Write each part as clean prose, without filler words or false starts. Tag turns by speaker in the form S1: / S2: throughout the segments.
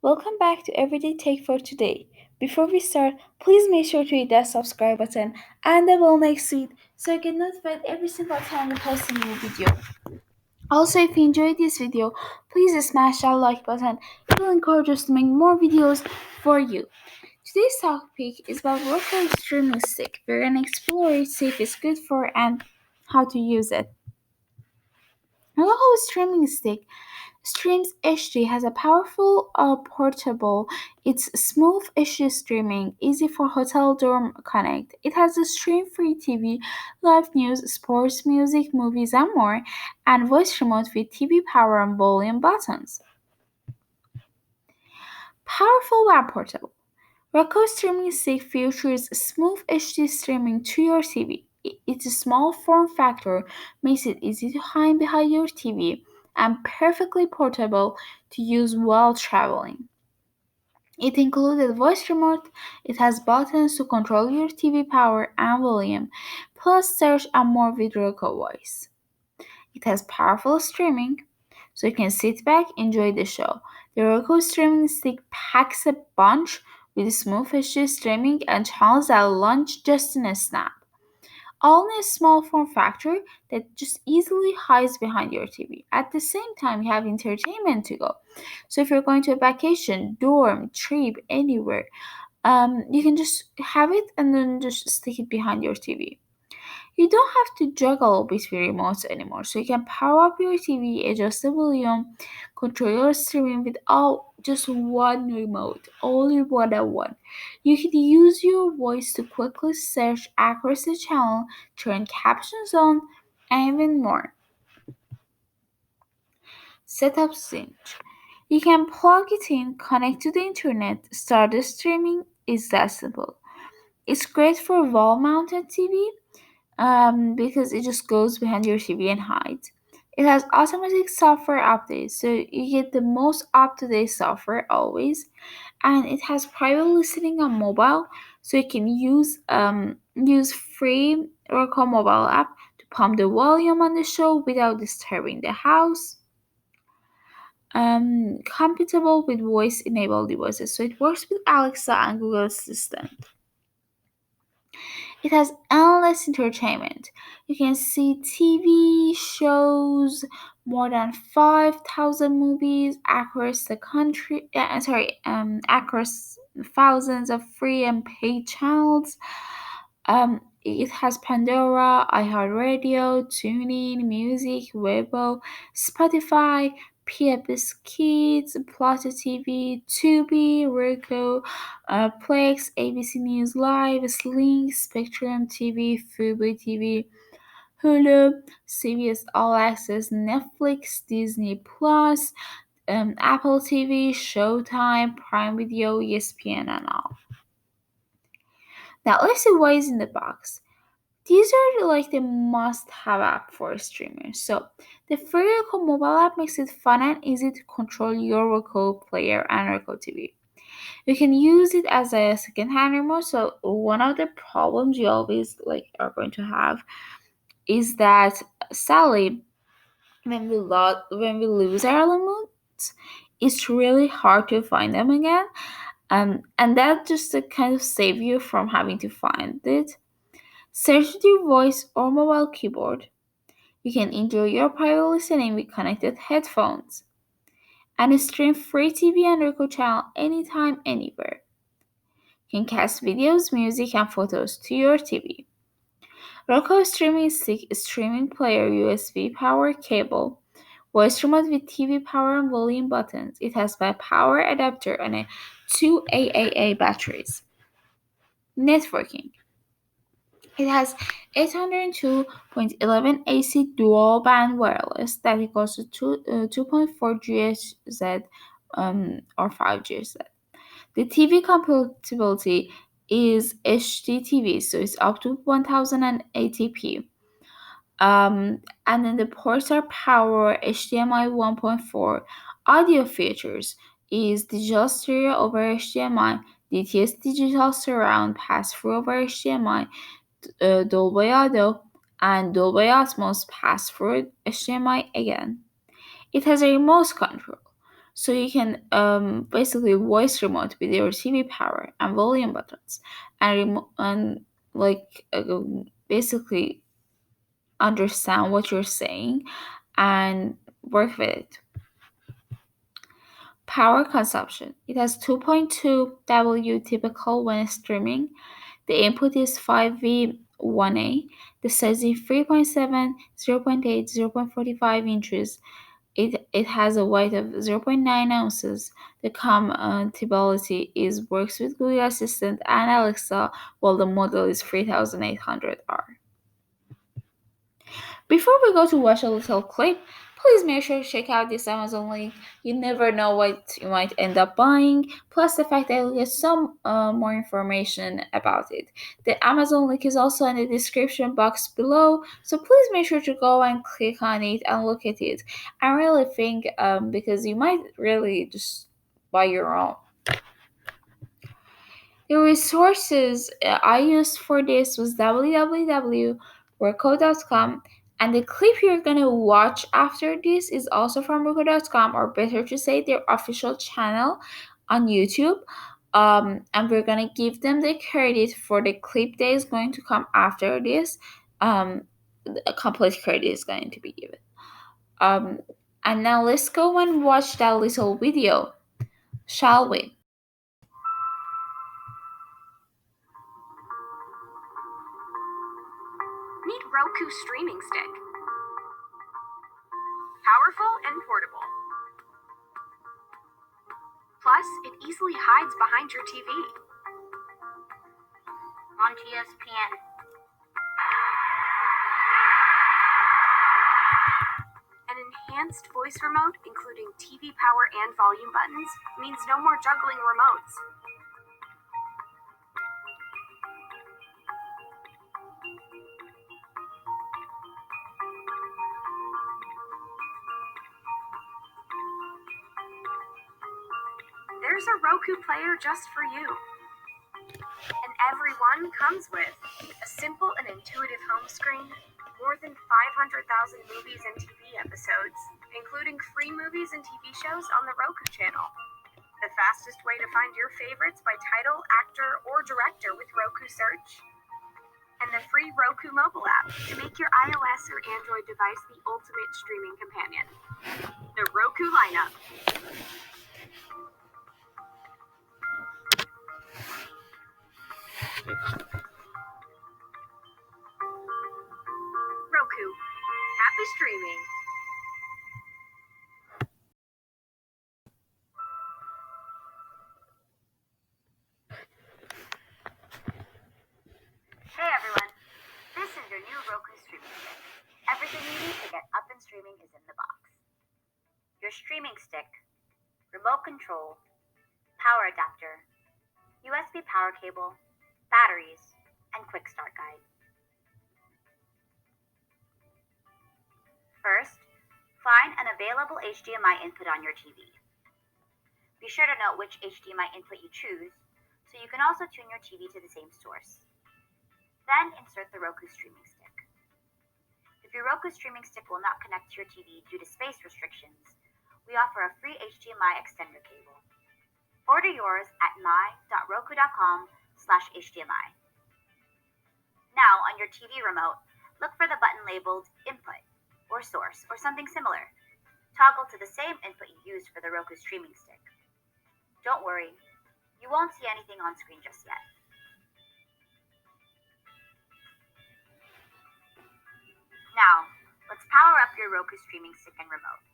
S1: Welcome back to Everyday Take for today. Before we start, please make sure to hit that subscribe button and the bell next to it so you get notified every single time we post a new video. Also, if you enjoyed this video, please smash that like button. It will encourage us to make more videos for you. Today's topic is about Roku Streaming Stick. We're gonna explore it, see if it's good for and how to use it. Roku Streaming Stick Streams HD has a powerful portable. It's smooth HD streaming, easy for hotel dorm connect. It has a stream-free TV, live news, sports, music, movies, and more, and voice remote with TV power and volume buttons. Powerful web portable. Roku Streaming Stick features smooth HD streaming to your TV. Its small form factor makes it easy to hide behind your TV and perfectly portable to use while traveling. It included voice remote. It has buttons to control your TV power and volume, plus search and more with Roku voice. It has powerful streaming, so you can sit back, enjoy the show. The Roku Streaming Stick packs a punch with smooth HD streaming and channels that launch just in a snap. All in a small form factor that just easily hides behind your TV. At the same time, you have entertainment to go. So if you're going to a vacation, dorm, trip, anywhere, you can just have it and then just stick it behind your TV. You don't have to juggle between remotes anymore, so you can power up your TV, adjust the volume, control your streaming with all just one remote, only one at one. You can use your voice to quickly search across the channel, turn captions on, and even more. Setup sync. You can plug it in, connect to the internet, start the streaming. It's that simple. It's great for wall-mounted TV because it just goes behind your TV and hides. It has automatic software updates, so you get the most up-to-date software always, and it has private listening on mobile, so you can use free Roku mobile app to pump the volume on the show without disturbing the house. Compatible with voice-enabled devices, so it works with Alexa and Google Assistant. It has endless entertainment. You can see TV shows, more than 5,000 movies across the country. Across thousands of free and paid channels. It has Pandora, iHeartRadio, TuneIn, Music, Weibo, Spotify, PBS Kids, Pluto TV, Tubi, Roku, Plex, ABC News Live, Sling, Spectrum TV, Fubo TV, Hulu, CBS All Access, Netflix, Disney Plus, Apple TV, Showtime, Prime Video, ESPN, and all. Now let's see what is in the box. These are like the must-have app for streamers. So the free Roku mobile app makes it fun and easy to control your Roku player and Roku TV. You can use it as a second-hand remote. So one of the problems you always are going to have is that sadly when we lose our remotes, it's really hard to find them again. And that just to kind of save you from having to find it. Search with your voice or mobile keyboard. You can enjoy your private listening with connected headphones and stream free TV and Roku channel anytime, anywhere. You can cast videos, music, and photos to your TV. Roku Streaming Stick streaming player USB power cable, voice remote with TV power and volume buttons. It has a power adapter and two AAA batteries. Networking. It has 802.11 AC dual band wireless that equals to 2.4 GHz or 5 GHz. The TV compatibility is HDTV, so it's up to 1080p. And then the ports are power HDMI 1.4. Audio features is digital stereo over HDMI, DTS digital surround pass through over HDMI, Dolby Audio, and Dolby Atmos pass through HDMI again. It has a remote control, So you can basically voice remote with your TV power and volume buttons, and basically understand what you're saying and work with it. Power consumption. It has 2.2 W typical when streaming. The input is 5V 1A. The size is 3.7, 0.8, 0.45 inches. It has a weight of 0.9 ounces. The compatibility is works with Google Assistant and Alexa, while the model is 3800R. Before we go to watch a little clip, please make sure to check out this Amazon link. You never know what you might end up buying, plus the fact that you'll get some more information about it. The Amazon link is also in the description box below, so please make sure to go and click on it and look at it. I really think because you might really just buy your own. The resources I used for this was www.roku.com, and the clip you're gonna watch after this is also from Roku.com, or better to say their official channel on YouTube. And we're gonna give them the credit for the clip that is going to come after this. A complete credit is going to be given. Um, and now let's go and watch that little video, shall we?
S2: Meet Roku Streaming Stick. Powerful and portable. Plus, it easily hides behind your TV. On ESPN. An enhanced voice remote, including TV power and volume buttons, means no more juggling remotes. There's a Roku player just for you. And everyone comes with a simple and intuitive home screen, more than 500,000 movies and TV episodes, including free movies and TV shows on the Roku channel. The fastest way to find your favorites by title, actor, or director with Roku Search. And the free Roku mobile app to make your iOS or Android device the ultimate streaming companion. The Roku lineup. Roku. Happy streaming.
S3: Hey everyone, this is your new Roku Streaming Stick. Everything you need to get up and streaming is in the box. Your streaming stick, remote control, power adapter, USB power cable, batteries, and quick start guide. First, find an available HDMI input on your TV. Be sure to note which HDMI input you choose, so you can also tune your TV to the same source. Then insert the Roku Streaming Stick. If your Roku Streaming Stick will not connect to your TV due to space restrictions, we offer a free HDMI extender cable. Order yours at my.roku.com/HDMI. Now on your TV remote, look for the button labeled Input or Source or something similar. Toggle to the same input you used for the Roku Streaming Stick. Don't worry, you won't see anything on screen just yet. Now, let's power up your Roku Streaming Stick and remote.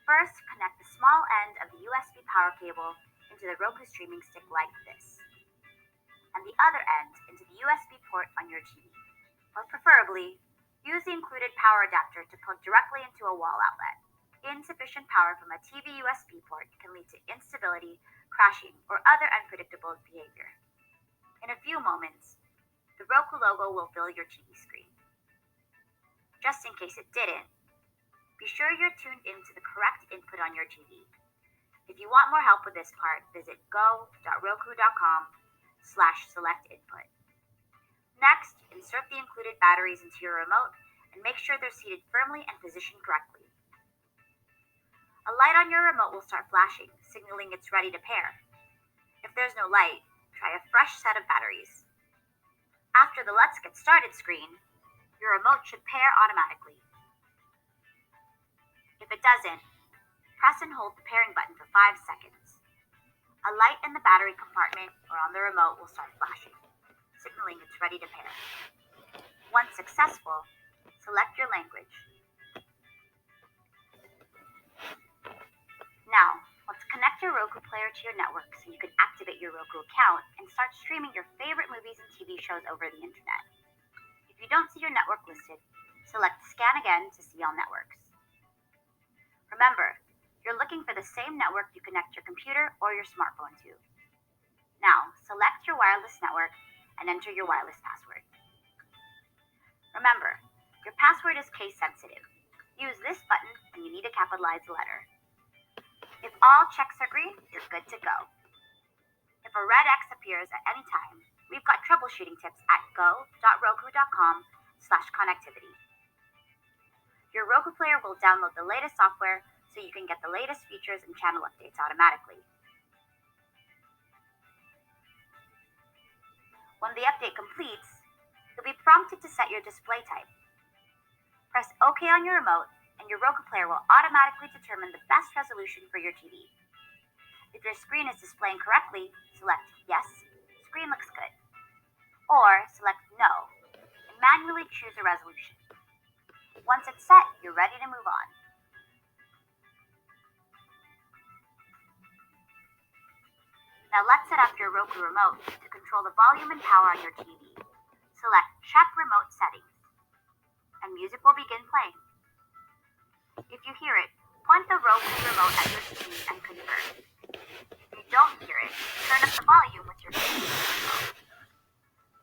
S3: First, connect the small end of the USB power cable into the Roku Streaming Stick like this, and the other end into the USB port on your TV. Or preferably, use the included power adapter to plug directly into a wall outlet. Insufficient power from a TV USB port can lead to instability, crashing, or other unpredictable behavior. In a few moments, the Roku logo will fill your TV screen. Just in case it didn't, be sure you're tuned into the correct input on your TV. If you want more help with this part, visit go.roku.com/select input. Next, insert the included batteries into your remote and make sure they're seated firmly and positioned correctly. A light on your remote will start flashing, signaling it's ready to pair. If there's no light, try a fresh set of batteries. After the Let's Get Started screen, your remote should pair automatically. If it doesn't, press and hold the pairing button for 5 seconds. A light in the battery compartment or on the remote will start flashing, signaling it's ready to pair. Once successful, select your language. Now, let's connect your Roku player to your network so you can activate your Roku account and start streaming your favorite movies and TV shows over the internet. If you don't see your network listed, select Scan Again to see all networks. Remember, you're looking for the same network you connect your computer or your smartphone to. Now, select your wireless network and enter your wireless password. Remember, your password is case sensitive. Use this button when you need to capitalize the letter. If all checks are green, you're good to go. If a red X appears at any time, we've got troubleshooting tips at go.roku.com/connectivity. Your Roku player will download the latest software so you can get the latest features and channel updates automatically. When the update completes, you'll be prompted to set your display type. Press OK on your remote, and your Roku player will automatically determine the best resolution for your TV. If your screen is displaying correctly, select Yes, screen looks good, or select No, and manually choose a resolution. Once it's set, you're ready to move on. Now let's set up your Roku remote to control the volume and power on your TV. Select Check Remote Settings, and music will begin playing. If you hear it, point the Roku remote at your TV and confirm. If you don't hear it, turn up the volume with your TV remote.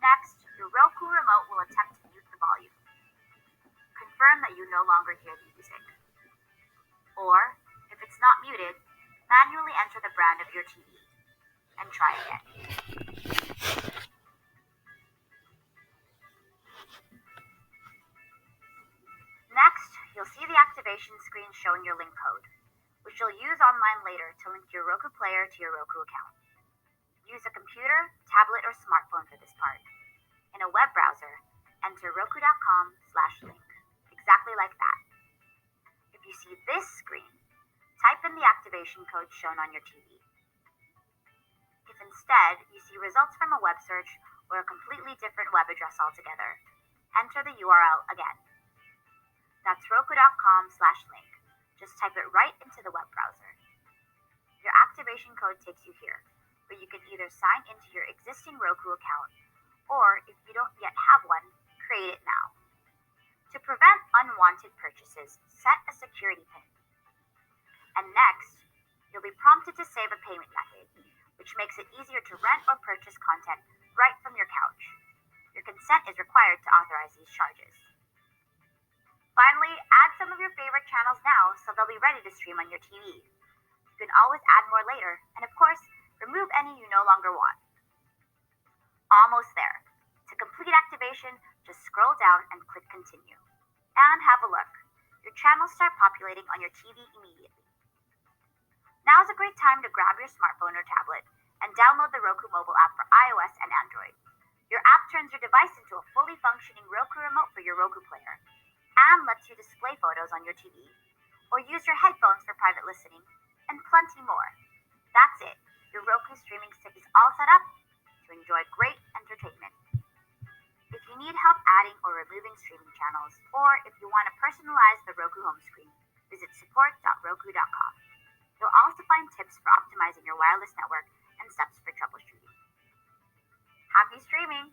S3: Next, your Roku remote will attempt to mute the volume. Confirm that you no longer hear the music. Or, if it's not muted, manually enter the brand of your TV and try again. Next, you'll see the activation screen showing your link code, which you'll use online later to link your Roku player to your Roku account. Use a computer, tablet, or smartphone for this part. In a web browser, enter roku.com/link, exactly like that. If you see this screen, type in the activation code shown on your TV. If instead you see results from a web search or a completely different web address altogether, enter the URL again. That's roku.com/link. Just type it right into the web browser. Your activation code takes you here, where you can either sign into your existing Roku account, or if you don't yet have one, create it now. To prevent unwanted purchases, set a security PIN. And next, you'll be prompted to save a payment method, which makes it easier to rent or purchase content right from your couch. Your consent is required to authorize these charges. Finally, add some of your favorite channels now so they'll be ready to stream on your TV. You can always add more later, and of course, remove any you no longer want. Almost there. To complete activation, just scroll down and click Continue. And have a look. Your channels start populating on your TV immediately. Now is a great time to grab your smartphone or tablet and download the Roku mobile app for iOS and Android. Your app turns your device into a fully functioning Roku remote for your Roku player and lets you display photos on your TV, or use your headphones for private listening, and plenty more. That's it. Your Roku Streaming Stick is all set up to enjoy great entertainment. If you need help adding or removing streaming channels, or if you want to personalize the Roku home screen, visit support.roku.com. You'll also find tips for optimizing your wireless network and steps for troubleshooting. Happy streaming!